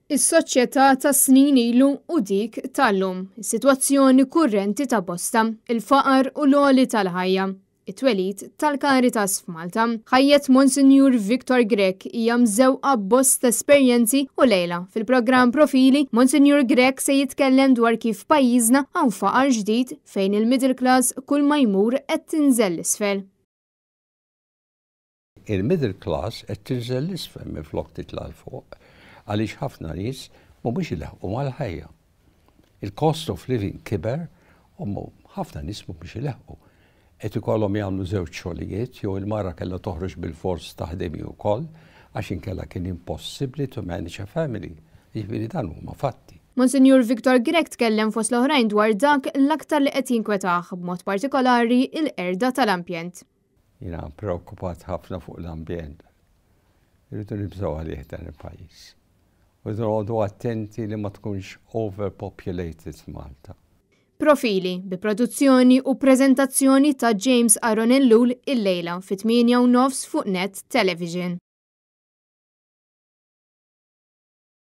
Is-soċjetà ta' snin ilu u dik tal-lum, is-sitwazzjoni kurrenti ta' bosta, il-faqar u l-għoli tal-ħajja, it-twelid tal-Caritas f'Malta. Ħajjet Monsinjur Viktor Grek hija mżewqa bosta esperjenzi u lejla fil-programm Profili, Monsinjur Grek se jitkellem dwar kif pajjiżna hawn faqar ġdid fejn il-middle class kull ma jmur qed tinżel l-isfel. Il-middle class qed tinżel l-isfel minflok titla' l fuq. Għaliex ħafna nies mhumiex ilaħqu mal-ħajja. Il-cost of living kiber u ħafna nies mhumiex ilaħqu. Qed ikollhom jagħmlu żewġ xogħlijiet jew il-mara kellha toħroġ bil-fors taħdem wkoll għax inkella kien impossibbli to manage a family. Jiġifieri dan huma fatti. Monsinjur Viktor Grek tkellem fost l-oħrajn dwar dak l-aktar li qed jinkwetah b'mod partikolari l-qerda tal-ambjent. Jiena preokkupat ħafna fuq l-ambjent. Irridu nibżgħu għalih dan il-pajjiż. U għodu attenti li ma tkunx overpopulated Malta. Profili bi produzzjoni u preżentazzjoni ta' James Aronellul il-lejla fit-8:09 fuq Net Television.